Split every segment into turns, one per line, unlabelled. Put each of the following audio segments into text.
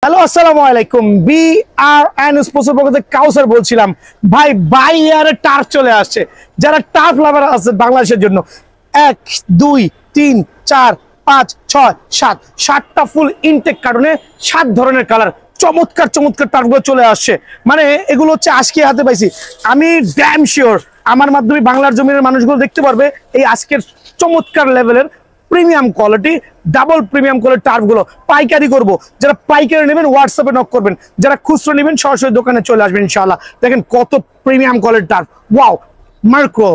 Hello আসসালামু আলাইকুম। BRN স্পোর্টসের পক্ষ থেকে কাউসার বলছিলাম। ভাই বাইয়ারে টার্ফ চলে আসছে। যারা টার্ফ লাভার আছে বাংলাদেশের জন্য 1 2 3 4 5 6 7 7টা ফুল ইনটেক কার্টুনে 7 ধরনের কালার চমৎকার চমৎকার টার্ফগুলো চলে আসছে। মানে এগুলো হচ্ছে আজকে হাতে পাইছি। আমি ড্যাম শিওর আমার মাধ্যমে বাংলার জমিনের মানুষগুলো দেখতে পারবে এই আজকের চমৎকার লেভেলের premium quality double premium quality টার্ফগুলো পাইকারি করব। যারা পাইকারি নেবেন হোয়াটসঅ্যাপে নক করবেন, যারা খুচরো নেবেন সরাসরি দোকানে চলে আসবেন ইনশাআল্লাহ। দেখেন কত premium quality turf, wow Marco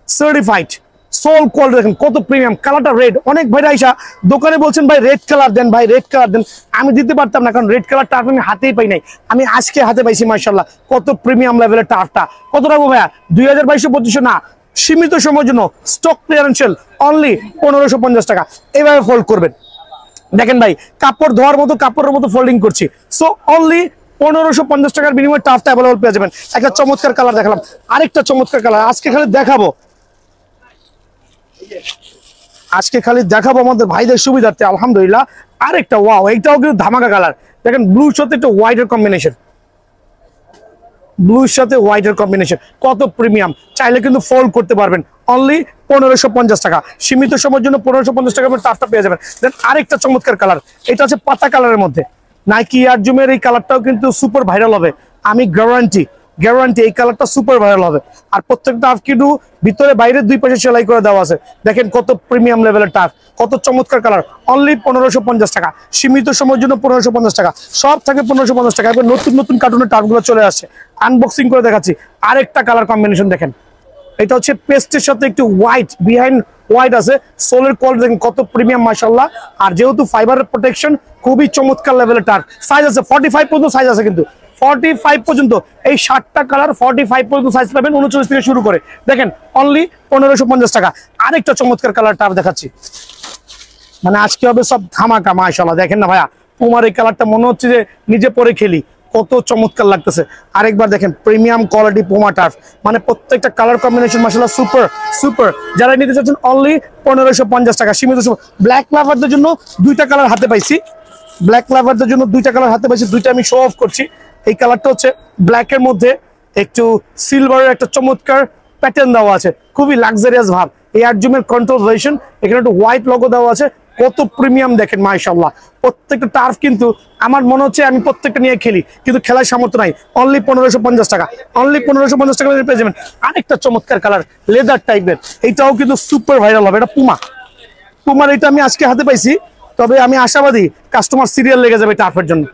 certified soul quality, দেখেন কত প্রিমিয়াম। কালারটা রেড, অনেক ভাইরা আইসা দোকানে বলছেন ভাই রেড কালার দেন, ভাই রেড কালার দেন। আমি দিতে পারতাম না, কারণ রেড কালার টার্ফ আমি হাতেই পাই নাই। আমি আজকে হাতে পাইছি মাশাআল্লাহ। কত প্রিমিয়াম লেভেলের টার্ফটা, কত রাখবো ভাইয়া? 2022-2500 না, সীমিত সময়ের জন্য স্টক ক্লিয়ারেন্স সেল অনলি 1550 টাকা। এইভাবে ফোল্ড করবেন। দেখেন ভাই কাপড় ধোয়ার মতো কাপড়ের মতো ফোল্ডিং করছি। সো অনলি 1550 টাকার বিনিময়ে টার্ফটা অ্যাভেলেবল পেয়ে যাবেন। একটা চমৎকার কালার দেখালাম, আরেকটা চমৎকার কালার আজকে খালি দেখাবো। আমাদের ভাইদের সুবিধার্থে আলহামদুলিল্লাহ। আরেকটা ওয়াও, এইটাও কিন্তু ধামাকা কালার। দেখেন ব্লুর সাথে একটা হোয়াইটের কম্বিনেশন, ব্লুর সাথে হোয়াইটের কম্বিনেশন, কত প্রিমিয়াম। চাইলে কিন্তু ফোল্ড করতে পারবেন অনলি 1550 টাকা। সীমিত সময়ের জন্য 1550 টাকা টার্ফটা পেয়ে যাবেন। দেন আরেকটা চমৎকার কালার, এটা হচ্ছে পাতা কালারের মধ্যে। নাইকি এয়ার জুমের এই কালারটাও কিন্তু সুপার ভাইরাল হবে, আমি গ্যারান্টি এই কালারটা সুপার ভাইরাল হবে। আর প্রত্যেকটা টার্ফ কিন্তু ভিতরে বাইরে দুই পাশে সেলাই করে দেওয়া আছে। দেখেন কত প্রিমিয়াম লেভেলের টার্ফ, কত চমৎকার কালার। অনলি 1550 টাকা, সীমিত সময়ের জন্য 1550 টাকা। সব থাকে 1550 টাকা। এবার নতুন নতুন কার্টুনের টার্ফগুলো চলে আসছে, আনবক্সিং করে দেখাচ্ছি। আরেকটা কালার কম্বিনেশন দেখেন, এটা হচ্ছে পেস্টের সাথে একটু হোয়াইট, বিহাইন্ড হোয়াইট আছে। সোলের কোয়ালিটি দেখেন কত প্রিমিয়াম মাশাআল্লাহ। আর যেহেতু ফাইবারের প্রোটেকশন, খুবই চমৎকার লেভেলের টার্ফ। সাইজ আছে 45 পর্যন্ত সাইজ আছে, কিন্তু 45 পর্যন্ত এই 7টা কালার 45 পর্যন্ত সাইজ পাবেন, 39 থেকে শুরু করে। দেখেন অনলি 1550 টাকা। আরেকটা চমৎকার কালার টার্ফ দেখাচ্ছি, মানে আজকে হবে সব ধামাকা মাশাআল্লাহ। দেখেন না ভাইয়া, তোমার এই কালারটা মনে হচ্ছে যে নিজে পরে খেলি, কত চমৎকার লাগতেছে। আরেকবার দেখেন প্রিমিয়াম কোয়ালিটি পুমা টার্ফ, মানে প্রত্যেকটা কালার কম্বিনেশন মাশাআল্লাহ সুপার সুপার। যারা নিতে চাচ্ছেন অনলি 1550 টাকা, সীমিত সময়। ব্ল্যাক লাভারদের জন্য দুইটা কালার হাতে পাইছি, ব্ল্যাক লাভারদের জন্য দুইটা কালার হাতে পাইছি, দুইটা আমি শো অফ করছি। এই কালারটা হচ্ছে ব্ল্যাকের মধ্যে একটু সিলভারের একটা চমৎকার প্যাটার্ন দেওয়া আছে, খুবই লাক্সারিয়াস ভাব। এয়ার জুমের কন্ট্রোল ভার্সন, এখানে একটা হোয়াইট লোগো দেওয়া আছে, কত প্রিমিয়াম দেখেন মাশাআল্লাহ। প্রত্যেকটা টার্ফ কিন্তু আমার মনে হচ্ছে আমি প্রত্যেকটা নিয়ে খেলি, কিন্তু খেলার সামর্থ্য নাই। অনলি 1550 টাকা, অনলি 1550 টাকা পেয়ে যাবেন। আরেকটা চমৎকার কালার লেদার টাইপের, এইটাও কিন্তু সুপার ভাইরাল হবে। এটা পুমার এটা আমি আজকে হাতে পাইছি, তবে আমি আশাবাদী কাস্টমার সিরিয়াল লেগে যাবে টার্ফের জন্য।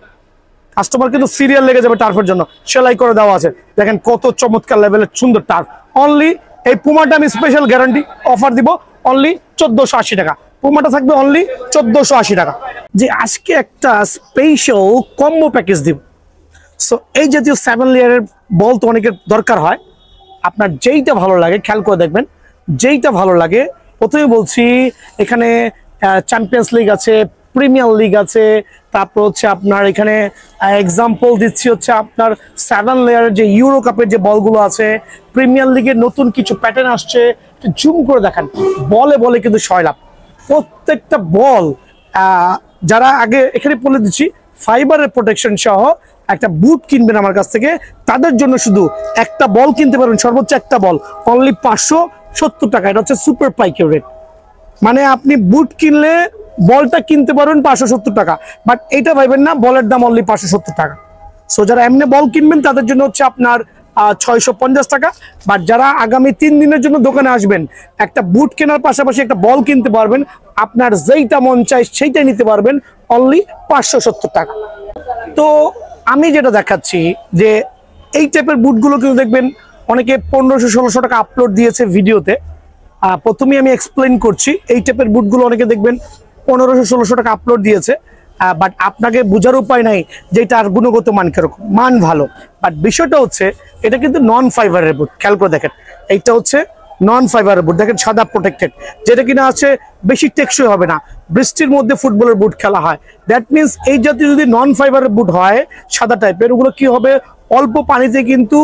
কাস্টমার কিন্তু সিরিয়াল লেগে যাবে টার্ফের জন্য, সেলাই করে দেওয়া আছে। দেখেন কত চমৎকার লেভেলের সুন্দর টার্ফ। অনলি এই পুমাটা আমি স্পেশাল গ্যারান্টি অফার দিব, অনলি 1480 টাকা। পুমাটা থাকবে অনলি 1480 টাকা। যে আজকে একটা স্পেশাল কম্বো প্যাকেজ দিব। সো এই জাতীয় 7 লেয়ারের বল তো অনেকের দরকার হয়। আপনার যেইটা ভালো লাগে খেয়াল করে দেখবেন, যেইটা ভালো লাগে। প্রথমে বলছি এখানে চ্যাম্পিয়ন্স লিগ আছে, প্রিমিয়ার লিগ আছে, তারপর হচ্ছে আপনার এখানে এক্সাম্পল দিচ্ছি হচ্ছে আপনার 7 লেয়ারের যে ইউরো কাপের যে বলগুলো আছে। প্রিমিয়ার লিগের নতুন কিছু প্যাটার্ন আসছে, জুম করে দেখেন। বলে বলে কিন্তু সয়লাভ, প্রত্যেকটা বল। যারা আগে এখানে বলে দিচ্ছি ফাইবারের প্রোটেকশন সহ একটা বুট কিনবেন আমার কাছ থেকে, তাদের জন্য শুধু একটা বল কিনতে পারবেন, সর্বোচ্চ একটা বল অনলি 570 টাকা। এটা হচ্ছে সুপার পাইকারি রেট, মানে আপনি বুট কিনলে বলটা কিনতে পারবেন 570 টাকা, বাট এটা ভাইবেন না বলের দাম অনলি 570 টাকা। সো যারা এমনি বল কিনবেন তাদের জন্য হচ্ছে আপনার 650 টাকা। বাট যারা আগামী 3 দিনের জন্য দোকানে আসবেন, একটা বুট কেনার পাশাপাশি একটা বল কিনতে পারবেন, আপনার যেইটা মন চায় সেইটাই নিতে পারবেন অনলি 570 টাকা। তো আমি যেটা দেখাচ্ছি যে এই টাইপের বুটগুলো কিন্তু দেখবেন অনেকে 1500-1600 টাকা আপলোড দিয়েছে ভিডিওতে। প্রথমেই আমি এক্সপ্লেন করছি, এই টাইপের বুটগুলো অনেকে দেখবেন 1500-1600 টাকা আপলোড দিয়েছে, বাট আপনাকে বোঝার উপায় নাই যে এটার গুণগত মান কিরকম। মান ভালো, বাট বিষয়টা হচ্ছে এটা কিন্তু নন ফাইবারের বুট। খেয়াল করে দেখেন, এইটা হচ্ছে নন ফাইবারের বুট। দেখেন সাদা প্রোটেক্টেড, যেটা কিনা আছে বেশি টেকসই হবে না। বৃষ্টির মধ্যে ফুটবলের বুট খেলা হয়, দ্যাট মিনস এই জাতীয় যদি নন ফাইবারের বুট হয় সাদা টাইপের, ওগুলো কি হবে অল্প পানিতে কিন্তু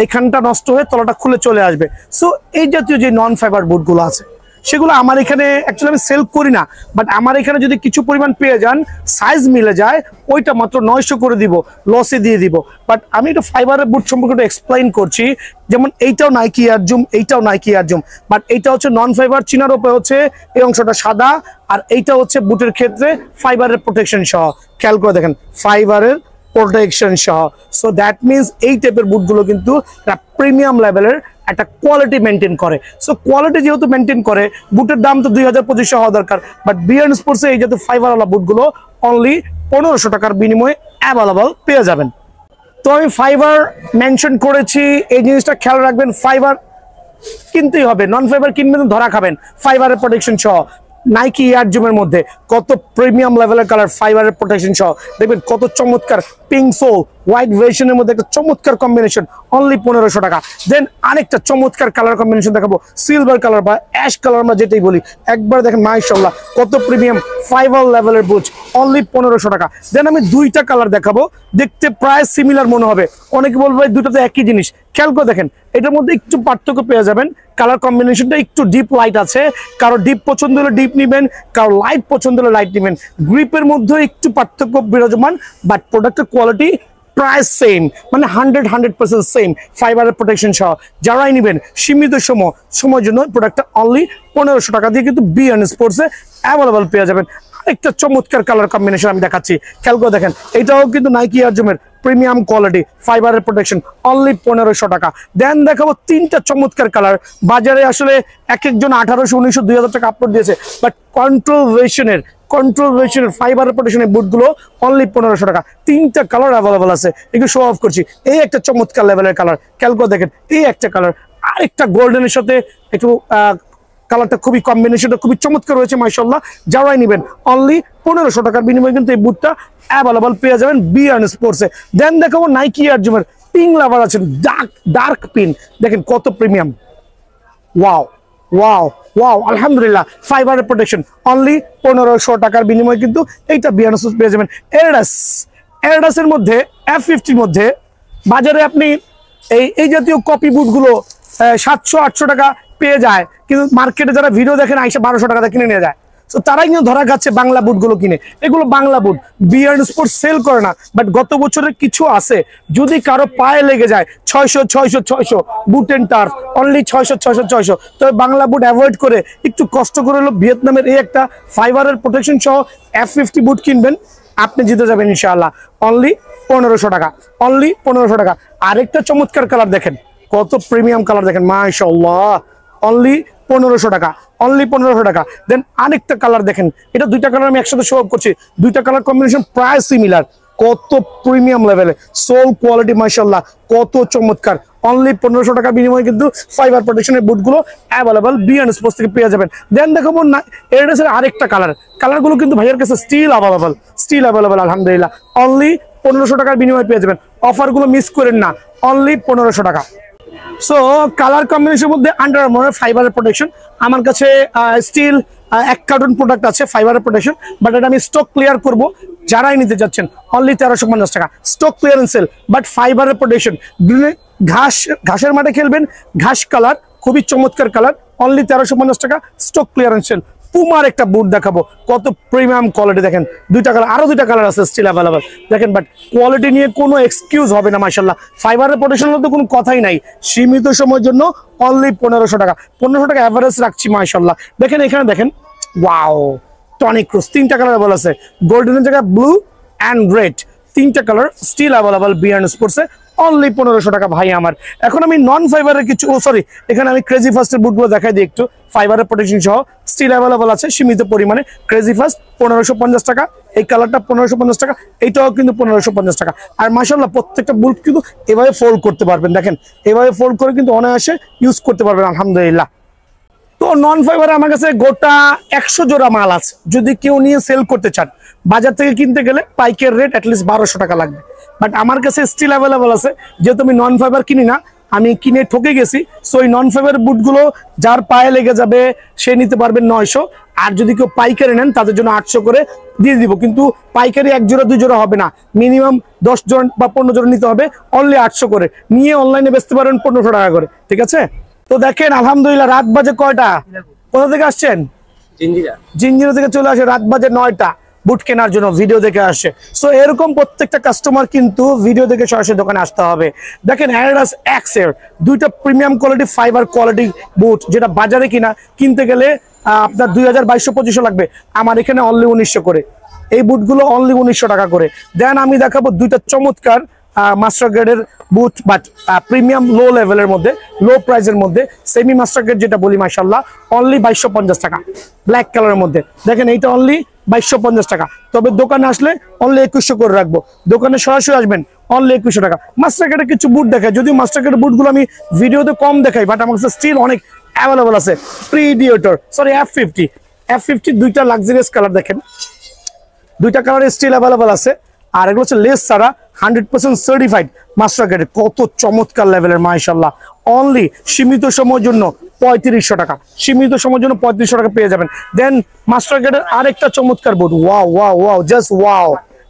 এখানটা নষ্ট হয়ে তলাটা খুলে চলে আসবে। সো এই জাতীয় যে নন ফাইবার বুটগুলো আছে সেগুলো আমার এখানে অ্যাকচুয়ালি আমি সেল করি না, বাট আমার এখানে যদি কিছু পরিমাণ পেয়ে যান, সাইজ মিলে যায়, ওইটা মাত্র 900 করে দিব, লসে দিয়ে দিব। বাট আমি একটু ফাইবারের বুট সম্পর্কে একটু এক্সপ্লেইন করছি। যেমন এইটাও নাইকি এয়ার জুম, এইটাও নাইকি এয়ার জুম, বাট এইটা হচ্ছে নন ফাইবার, চিনার উপরে হচ্ছে এই অংশটা সাদা, আর এইটা হচ্ছে বুটের ক্ষেত্রে ফাইবারের প্রোটেকশন সহ। খেয়াল করে দেখেন ফাইবারের প্রোটেকশন সহ। সো দ্যাট মিনস এই টাইপের বুটগুলো কিন্তু প্রিমিয়াম লেভেলের একটা কোয়ালিটি মেনটেন করে। সো কোয়ালিটি যেহেতু মেনটেন করে, বুটের দাম তো 2000-2500 হওয়া দরকার, বাট বিয়ার্ন স্পোর্টসে এই যাতে ফাইবারওয়ালা বুটগুলো অনলি 1500 টাকার বিনিময়ে অ্যাভেলেবল পেয়ে যাবেন। তো আমি ফাইবার মেনশন করেছি, এই জিনিসটা খেয়াল রাখবেন, ফাইবার কিনতেই হবে, নন ফাইবার কিনবেন তো ধরা খাবেন। ফাইবারের প্রোটেকশন সহ নাইকি এয়ার জুমের মধ্যে কত প্রিমিয়াম লেভেলের কালার, ফাইবারের প্রোটেকশন সহ দেখবেন কত চমৎকার। পিঙ্ক সোল হোয়াইট ভেরিয়েশনের মধ্যে একটা চমৎকার কম্বিনেশন, অনলি 1500 টাকা। দেন আরেকটা চমৎকার কালার কম্বিনেশন দেখাবো, সিলভার কালার বা অ্যাশ কালার আমরা যেটাই বলি। একবার দেখেন মাশাআল্লাহ কত প্রিমিয়াম ফাইবার লেভেলের বুট, অনলি 1500 টাকা। দেন আমি দুইটা কালার দেখাবো, দেখতে প্রায় সিমিলার মনে হবে, অনেকে বলবো দুটো তো একই জিনিস। খেয়াল করে দেখেন এটার মধ্যে একটু পার্থক্য পেয়ে যাবেন, কালার কম্বিনেশনটা একটু ডিপ লাইট আছে, কারো ডিপ পছন্দ হলে ডিপ নেবেন, কারো লাইট পছন্দ হলে লাইট নেবেন। গ্রিপের মধ্যে একটু পার্থক্য বিরাজমান, বাট প্রোডাক্টের কোয়ালিটি প্রায় সেম, মানে 100% সেম ফাইবারের প্রোটেকশন সহ। যারাই নেবেন সীমিত সময়ের জন্য প্রোডাক্টটা অনলি 1500 টাকা দিয়ে কিন্তু বিয়ার্ন স্পোর্টসে অ্যাভেলেবল পেয়ে যাবেন। আরেকটা চমৎকার কালার কম্বিনেশন আমি দেখাচ্ছি, খেয়াল করে দেখেন, এটাও কিন্তু নাইকি এয়ার জুমের প্রিমিয়াম কোয়ালিটি ফাইবারের প্রোটেকশন, অনলি 1500 টাকা। দেন দেখাবো তিনটা চমৎকার কালার। বাজারে আসলে এক একজন 1800, 1900, 2000 টাকা আপলোড দিয়েছে, বাট কন্ট্রোল ভার্সনের ফাইবারের প্রোটেকশনের বুটগুলো অনলি 1500 টাকা। তিনটা কালার অ্যাভেলেবল আছে, একটু শো অফ করছি। এই একটা চমৎকার লেভেলের কালার, খেয়াল করে দেখেন, এই একটা কালার, আরেকটা গোল্ডেনের সাথে একটু কালারটা খুবই কম্বিনেশনটা খুবই চমৎকার হয়েছে মাশাআল্লাহ। যারাই নেবেন অনলি 1500 টাকার বিনিময়ে কিন্তু এই বুটটা অ্যাভেলেবল পেয়ে যাবেন বিয়ার্ন স্পোর্টসে। দেন দেখাবো নাইকি এয়ার জুমের পিঙ্ক লাভার আছেন, ডার্ক পিঙ্ক, দেখেন কত প্রিমিয়াম, ওয়াও ওয়াও ওয়াও, আলহামদুলিল্লাহ। ফাইবারের প্রোটেকশন অনলি 1500 টাকার বিনিময়ে কিন্তু এইটা বিয়ার্ন স্পোর্টস পেয়ে যাবেন। এরডাসের মধ্যে F50 মধ্যে বাজারে আপনি এই জাতীয় কপি বুটগুলো 700-800 টাকা পেয়ে যায়, কিন্তু মার্কেটে যারা ভিডিও দেখেন আইসা 1200 টাকা কিনে নিয়ে যায়। তো তারাই কিন্তু ধরা খাচ্ছে বাংলা বুটগুলো কিনে। এগুলো বাংলা বুট, বিয়ার্ন স্পোর্টস সেল করে না, বাট গত বছরের কিছু আছে, যদি কারো পায়ে লেগে যায় 600 বুট এন্ড টার্ফ, অনলি 600। তবে বাংলা বুট অ্যাভয়েড করে একটু কষ্ট করে হলো ভিয়েতনামের এই একটা ফাইবারের প্রোটেকশন সহ F50 বুট কিনবেন, আপনি জিতে যাবেন ইনশাআল্লাহ। অনলি 1500 টাকা, অনলি 1500 টাকা। আরেকটা চমৎকার কালার দেখেন, কত প্রিমিয়াম কালার দেখেন মাশাআল্লাহ, অনলি 1500 টাকা, অনলি 1500 টাকা। দেন আরেকটা কালার দেখেন, এটা দুইটা কালার আমি একসাথে শো অফ করছি, দুইটা কালার কম্বিনেশন প্রায় সিমিলার, কত প্রিমিয়াম লেভেলে, সোল কোয়ালিটি মাশাআল্লাহ, কত চমৎকার। অনলি 1500 টাকা বিনিময়ে কিন্তু ফাইবার প্রোটেকশনের বুটগুলো অ্যাভেলেবল বিয়ার্ন স্পোর্টস থেকে পেয়ে যাবেন। দেন দেখাবো না এরডাসের আরেকটা কালারগুলো কিন্তু ভাইয়ের কাছে স্টিল অ্যাভেলেবল আলহামদুলিল্লাহ। অনলি 1500 টাকার বিনিময়ে পেয়ে যাবেন। অফারগুলো মিস করেন না, অনলি 1500 টাকা। সো কালার কম্বিনেশনের মধ্যে আন্ডার আর্মারের ফাইবারের প্রোটেকশন আমার কাছে স্টিল 1 কার্টন প্রোডাক্ট আছে ফাইবারের প্রোটেকশন, বাট এটা আমি স্টক ক্লিয়ার করব। যারাই নিতে যাচ্ছেন অনলি 1350 টাকা স্টক ক্লিয়ারেন্স সেল, বাট ফাইবারের প্রোটেকশন। ঘাসের মাঠে খেলবেন, ঘাস কালার, খুবই চমৎকার কালার, অনলি 1350 টাকা স্টক ক্লিয়ারেন্স সেল। পুমার একটা বুট দেখাবো, কত প্রিমিয়াম কোয়ালিটি দেখেন, দুইটা কালার, আরো দুইটা কালার আছে স্টিল অ্যাভেলেবল দেখেন, বাট কোয়ালিটি নিয়ে কোনো এক্সকিউজ হবে না মাশাআল্লাহ। ফাইবারের প্রোটেকশনের তো কোনো কথাই নাই, সীমিত সময়ের জন্য অনলি 1500 টাকা, 1500 টাকা এভারেজ রাখছি মাশাআল্লাহ। দেখেন এখানে দেখেন, ওয়াও, টনিক ক্রস, তিনটা কালার অ্যাভেলেবল আছে, গোল্ডেনের জায়গায় ব্লু অ্যান্ড রেড, তিনটা কালার স্টিল অ্যাভেলেবল বিয়ার্ন স্পোর্টসে, অনলি 1500 টাকা ভাই আমার। এখন আমি নন ফাইবারের কিছু, এখানে আমি ক্রেজি ফার্স্টের বুটগুলো দেখাই দিই একটু, ফাইবারের প্রোটেকশন সহ স্টিল অ্যাভেলেবল আছে সীমিত পরিমাণে। ক্রেজি ফার্স্ট 1550 টাকা, এই কালারটা 1550 টাকা, এইটাও কিন্তু 1550 টাকা। আর মাশাআল্লাহ প্রত্যেকটা বুট কিন্তু এভাবে ফোল্ড করতে পারবেন, দেখেন এভাবে ফোল্ড করে কিন্তু অনায়াসে ইউজ করতে পারবেন আলহামদুলিল্লাহ। তো নন ফাইবারে আমার কাছে গোটা 100 জোড়া মাল আছে, যদি কেউ নিয়ে সেল করতে চান বাজার থেকে কিনতে গেলে পাইকের রেট অ্যাটলিস্ট 1200 টাকা লাগবে, বাট আমার কাছে স্টিল অ্যাভেলেবল আছে। যেহেতু আমি নন ফাইবার কিনি না, আমি কিনে ঠকে গেছি, সো এই নন ফাইবার বুটগুলো যার পায়ে লেগে যাবে সে নিতে পারবেন 900, আর যদি কেউ পাইকারি নেন তাদের জন্য 800 করে দিয়ে দিব। কিন্তু পাইকারি 1 জোড়া 2 জোড়া হবে না, মিনিমাম 10 জন বা 15 জন নিতে হবে, অনলি 800 করে নিয়ে অনলাইনে বেচতে পারেন 1500 টাকা করে, ঠিক আছে? তো দেখেন আলহামদুলিল্লাহ রাত বাজে কয়টা, কোথা থেকে আসছেন? জিঞ্জিরা থেকে চলে আসে, রাত বাজে 9টা, বুট কেনার জন্য ভিডিও দেখে আসে। সো এরকম প্রত্যেকটা কাস্টমার কিন্তু ভিডিও দেখে সরাসরি দোকানে আসতে হবে। দেখেন অ্যাডিডাস এক্স এর দুইটা প্রিমিয়াম কোয়ালিটি ফাইবার কোয়ালিটি বুট, যেটা বাজারে কিনতে গেলে আপনার 2000-2200-2500 লাগবে, আমার এখানে অনলি 1900 করে। এই বুটগুলো অনলি 1900 টাকা করে। দেন আমি দেখাবো দুইটা চমৎকার মাস্টার গ্রেডের বুট, বাট প্রিমিয়াম লো লেভেলের মধ্যে, লো প্রাইসের মধ্যে, সেমি মাস্টার গ্রেড যেটা বলি মাশাআল্লাহ, অনলি 2250 টাকা ব্ল্যাক কালারের মধ্যে। দেখেন এইটা অনলি 2250 টাকা। তবে দোকানে আসলে অনলি 2100 করে রাখবো। দোকানে সরাসরি আসবেন, অনলি 2100 টাকা। মাস্টার গ্রেডের কিছু বুট দেখায়, যদিও মাস্টার গ্রেডের বুটগুলো আমি ভিডিওতে কম দেখাই, বাট আমার কাছে স্টিল অনেক অ্যাভেলেবল আছে। প্রিডিয়েটর সরি F50 দুইটা লাক্সারিয়াস কালার, দেখেন দুইটা কালারের স্টিল অ্যাভেলেবল আছে। আর এগুলো হচ্ছে লেস ছাড়া 100% সার্টিফাইড মাস্টার গ্রেড, কত চমৎকার লেভেলের মাশাআল্লাহ। অনলি সীমিত সময়ের জন্য 3500 টাকা, সীমিত সময়ের জন্য 3500 টাকা পেয়ে যাবেন। দেন মাস্টার গ্রেডের আরেকটা চমৎকার বুট, ওয়াও জাস্ট ওয়াও,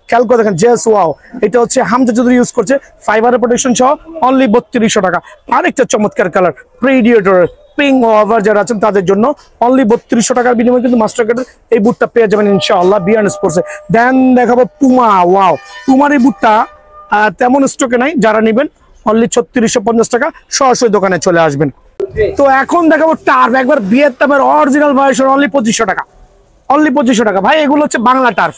খেয়াল করে দেখেন জাস্ট ওয়াও। এটা হচ্ছে হামজা চৌধুরী ইউজ করছে, ফাইবারের প্রোটেকশন সহ, অনলি 3200 টাকা। আরেকটা চমৎকার কালার প্রিডিয়েটর পিঙ্ক ওভার যারা আছেন তাদের জন্য অনলি 3200 টাকার বিনিময়ে কিন্তু মাস্টার গ্রেডের এই বুটটা পেয়ে যাবেন ইনশাআল্লাহ বিয়ান স্পোর্টসে। দেন দেখাবো পুমা, ওয়াও পুমার এই বুটটা তেমন স্টকে নাই, যারা নেবেন অনলি 3650 টাকা, সরাসরি দোকানে চলে আসবেন। তো এখন দেখাবো টার্ফ, একবার ভিয়েতনামের অরিজিনাল ভার্সন, অনলি 2500 টাকা, অনলি 2500 টাকা। ভাই এগুলো হচ্ছে বাংলা টার্ফ,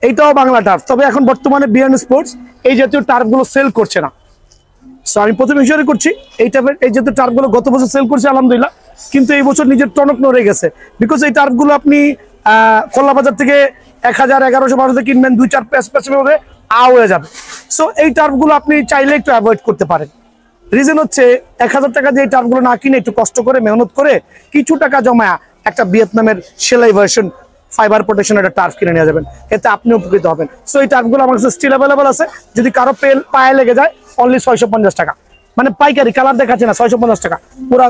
এইটাও বাংলা টার্ফ, তবে এখন বর্তমানে বিয়ান স্পোর্টস এই জাতীয় টার্ফগুলো সেল করছে না। সো আমি প্রথমে ইনশিওর করছি এই টাইপের এই জাতীয় টার্ফগুলো গত বছর সেল করছে আলহামদুলিল্লাহ, কিন্তু এই বছর নিজের টনক নড়ে গেছে। বিকজ এই টার্ফগুলো আপনি খোলা বাজার থেকে 1000, 1100-1200 কিনবেন, 2-4 প্যাচের মধ্যে হয়ে যাবে। সো এই টার্ফগুলো আপনি চাইলে একটু অ্যাভয়েড করতে পারেন। রিজন হচ্ছে 1000 টাকা দিয়ে এই টার্ফগুলো না কিনে একটু কষ্ট করে মেহনত করে কিছু টাকা জমায়া একটা ভিয়েতনামের সেলাই ভার্সন ফাইবার প্রোটেকশন একটা টার্ফ কিনে নিয়ে যাবেন, এতে আপনি উপকৃত হবেন। সো এই টার্ফগুলো আমার কাছে স্টিল অ্যাভেলেবল আছে, যদি কারো পায়ে লেগে যায় অনলি 650 টাকা, মানে পাইকারি, কালার দেখাচ্ছে না, 650 টাকা পুরো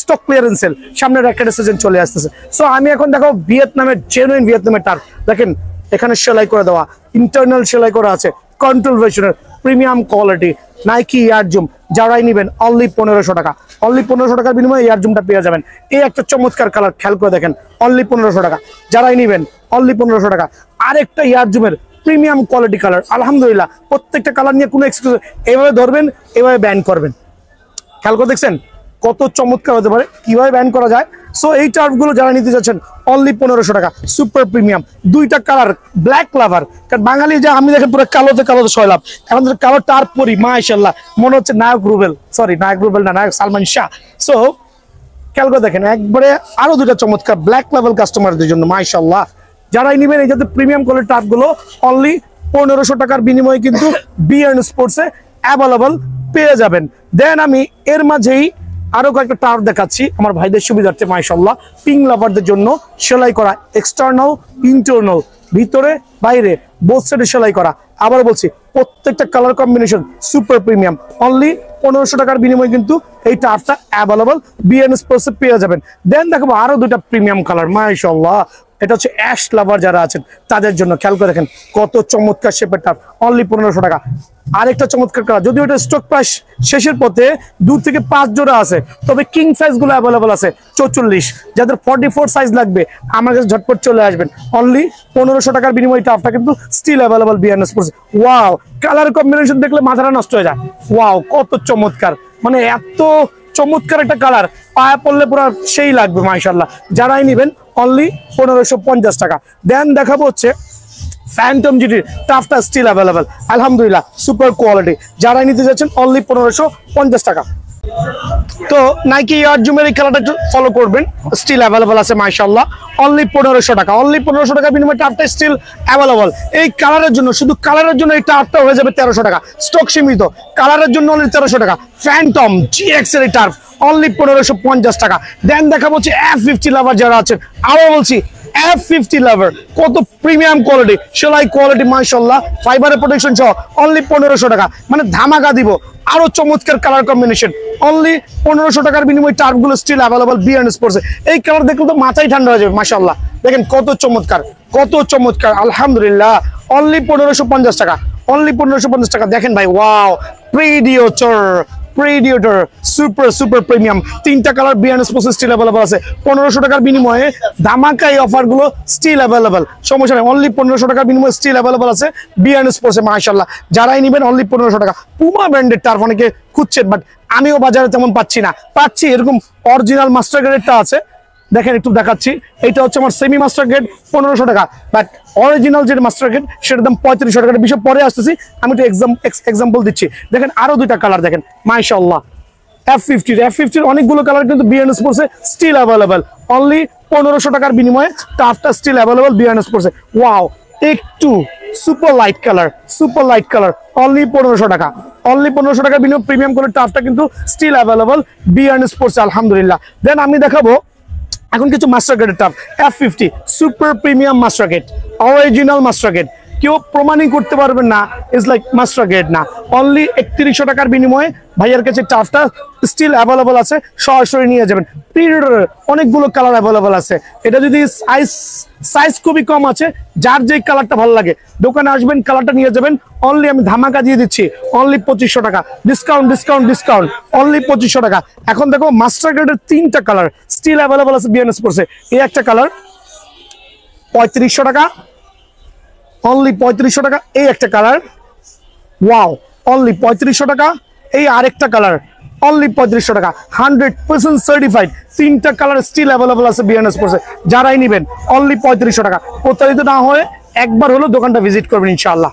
স্টক ক্লিয়ারেন্স সেল, সামনের র্যাকেটের সিজন চলে আসতেছে। সো আমি এখন দেখো ভিয়েতনামের জেনুইন ভিয়েতনামের টার্ফ, দেখেন এখানে সেলাই করে দেওয়া, ইন্টারনাল সেলাই করা আছে, কন্ট্রোল ভার্সনের প্রিমিয়াম কোয়ালিটি নাইকি ইয়ারজুম, যারাই নেবেন অনলি 1500 টাকা, অনলি 1500 টাকার বিনিময়ে ইয়ারজুমটা পেয়ে যাবেন। এই একটা চমৎকার কালার, খেয়াল করে দেখেন, অনলি 1500 টাকা, যারাই নেবেন অনলি 1500 টাকা। আরেকটা ইয়ারজুমের প্রিমিয়াম কোয়ালিটি কালার, আলহামদুলিল্লাহ প্রত্যেকটা কালার নিয়ে কোনো এক্সকিউজ, এইভাবে ধরবেন এভাবে ব্যান করবেন, খেয়াল করে দেখছেন কত চমৎকার হতে পারে, কিভাবে ব্যান করা যায়। সো এই টার্ফগুলো যারা নিতে যাচ্ছেন অনলি 1500 টাকা, সুপার প্রিমিয়াম, দুইটা কালার, ব্ল্যাক লাভার, কারণ বাঙালি যে আমি দেখেন পুরো কালোতে সয়লাভ, এখন কালো টার্ফ পরি মাশাআল্লাহ মনে হচ্ছে নায়ক রুবেল না, নায়ক সালমান শাহ। সো খেয়াল করে দেখেন একবারে আরো দুইটা চমৎকার ব্ল্যাক লেভেল কাস্টমারদের জন্য মাশাআল্লাহ, যারাই নেবেন এই যাতে প্রিমিয়াম কোয়ালিটি টার্ফগুলো অনলি 1500 টাকার বিনিময়ে কিন্তু বিয়ান স্পোর্টসে অ্যাভেলেবল পেয়ে যাবেন। দেন আমি এর মাঝেই আরো কয়েকটা টার্ফ দেখাচ্ছি আমার ভাইদের সুবিধার্থে মাশাআল্লাহ, পিঙ্ক লাভারদের জন্য সেলাই করা, এক্সটার্নাল ইন্টারনাল, ভিতরে বাইরে বোথ সাইডে সেলাই করা। আবার বলছি প্রত্যেকটা colour combination super premium, only 1500 টাকার বিনিময়ে কিন্তু এই টার্ফটা অ্যাভেলেবল বিএন স্পোর্টসে পেয়ে যাবেন। দেন দেখাবো আরো দুইটা প্রিমিয়াম কালার মাশাআল্লাহ, এটা হচ্ছে অ্যাশ লাভার যারা আছেন তাদের জন্য, খেয়াল করে দেখেন কত চমৎকার শেপের টার্ফ, অনলি 1500 টাকা। আরেকটা চমৎকার কালার, যদিও এটা স্টক প্রাইস শেষের পথে 2 থেকে 5 জোড়া আছে, তবে কিং সাইজ গুলো অ্যাভেলেবল আছে 44, যাদের 44 সাইজ লাগবে আমার কাছে ঝটপট চলে আসবেন, অনলি 1500 টাকার বিনিময়ে টার্ফটা কিন্তু স্টিল অ্যাভেলেবল বিয়ান স্পোর্টস। ওয়াও কালার কম্বিনেশন দেখলে মাথাটা নষ্ট হয়ে যায়, ওয়াও কত চমৎকার, মানে এত চমৎকার একটা কালার, পায়ে পড়লে পুরো সেই লাগবে মাশাআল্লাহ, যারাই নেবেন অনলি 1550 টাকা। দেন দেখাবো হচ্ছে ফ্যান্টম জিটি টাফটা স্টিল অ্যাভেলেবল আলহামদুলিল্লাহ, সুপার কোয়ালিটি, যারাই নিতে যাচ্ছেন অনলি 1550 টাকা। তো নাইকি ইয়ারজুমের এই কালারটা একটু ফলো করবেন, স্টিল অ্যাভেলেবল আছে মাশাআল্লাহ, অনলি 1500 টাকা, অনলি 1500 টাকা বিনিময়ে টাফটা স্টিল অ্যাভেলেবল। এই কালারের জন্য, শুধু কালারের জন্য এই টাফটা হয়ে যাবে 1300 টাকা, স্টক সীমিত, কালারের জন্য অনলি 1300 টাকা। ফ্যান্টম জিএক্স এর এই টার্ফ অনলি 1550 টাকা। দেন দেখাবো হচ্ছে F50 লাভার যারা আছেন, আরো বলছি F50 লাভার, কত প্রিমিয়াম কোয়ালিটি, সেলাই কোয়ালিটি মাশাআল্লাহ, ফাইবারের প্রোটেকশন সহ অনলি 1500 টাকা, মানে ধামাকা দিব। আরো চমৎকার কালার কম্বিনেশন, অনলি 1500 টাকার বিনিময়ে টার্ফগুলো স্টিল অ্যাভেলেবল বিয়ান স্পোর্টসে। এই কালার দেখলে তো মাথায় ঠান্ডা হয়ে যাবে মাশাআল্লাহ, দেখেন কত চমৎকার, কত চমৎকার আলহামদুলিল্লাহ, অনলি 1550 টাকা, অনলি 1550 টাকা। দেখেন ভাই ওয়াও প্রিডিয়েটর প্রেডিয়েটর সুপার সুপার প্রিমিয়াম, 3টা কালার বিয়ান স্পোর্টস স্টিল অ্যাভেলেবল আছে। 1500 টাকার বিনিময়ে ধামাকা এই অফারগুলো স্টিল অ্যাভেলেবল, সমস্যা নেই। অনলি 1500 টাকার বিনিময়ে স্টিল অ্যাভেলেবল আছে বিয়ান স্পোর্টসে। মাশাআল্লাহ, যারাই নেবেন অনলি 1500 টাকা। পুমা ব্র্যান্ডের টার্ফ অনেকে খুঁজছেন, বাট আমিও বাজারে তেমন পাচ্ছি না। পাচ্ছি এরকম অরিজিনাল মাস্টার গ্রেডেরটা আছে, দেখেন একটু দেখাচ্ছি। এটা হচ্ছে আমার সেমি মাস্টার গ্রেড 1500 টাকা, বাট অরিজিনাল যে মাস্টার গ্রেড সেটার দাম 3500 টাকা। বিষয় পরে আসতেছি, আমি একটু এক্সাম্পল দিচ্ছি। দেখেন আরো 2টা কালার দেখেন, মাশাআল্লাহ। F50 অনেকগুলো কালার কিন্তু বিয়ান স্পোর্টসে স্টিল অ্যাভেলেবল। অনলি 1500 টাকার বিনিময়ে টাফটা স্টিল অ্যাভেলেবল বিয়ান স্পোর্টসে। ওয়াও, একটু সুপার লাইট কালার অনলি 1500 টাকা। অনলি 1500 টাকার বিনিময়ে প্রিমিয়াম করে টাফটা কিন্তু স্টিল অ্যাভেলেবল বিয়ান স্পোর্টসে, আলহামদুলিল্লাহ। দেন আমি দেখাবো এখন কিছু মাস্টার গ্রেডের tough. F50 super premium master grade, original master grade, কেউ প্রমাণই করতে পারবেন না ইজ লাইক মাস্টার গ্রেড না। অনলি 3100 টাকার বিনিময়ে ভাইয়ার কাছে টাফটা স্টিল অ্যাভেলেবল আছে, সরাসরি নিয়ে যাবেন। প্রিডিয়েটরের অনেকগুলো কালার অ্যাভেলেবল আছে। এটা যদি সাইজ খুবই কম আছে, যার যে কালারটা ভালো লাগে দোকানে আসবেন, কালারটা নিয়ে যাবেন। অনলি আমি ধামাকা দিয়ে দিচ্ছি অনলি 2500 টাকা, ডিসকাউন্ট অনলি 2500 টাকা। এখন দেখো মাস্টার গ্রেডের 3টা কালার স্টিল অ্যাভেলেবল আছে বিএন স্পোর্টসে। এই একটা কালার 3500 টাকা, অনলি 3500 টাকা। এই একটা কালার, ওয়াও, অনলি 3500 টাকা। এই আরেকটা কালার অনলি 3500 টাকা, 100% সার্টিফাইড। 3টা কালার স্টিল অ্যাভেলেবল আছে বিএন স্পোর্টসে, যারাই নেবেন অনলি 3500 টাকা। প্রতারিত না হয়ে একবার হলো দোকানটা ভিজিট করবেন ইনশাআল্লাহ।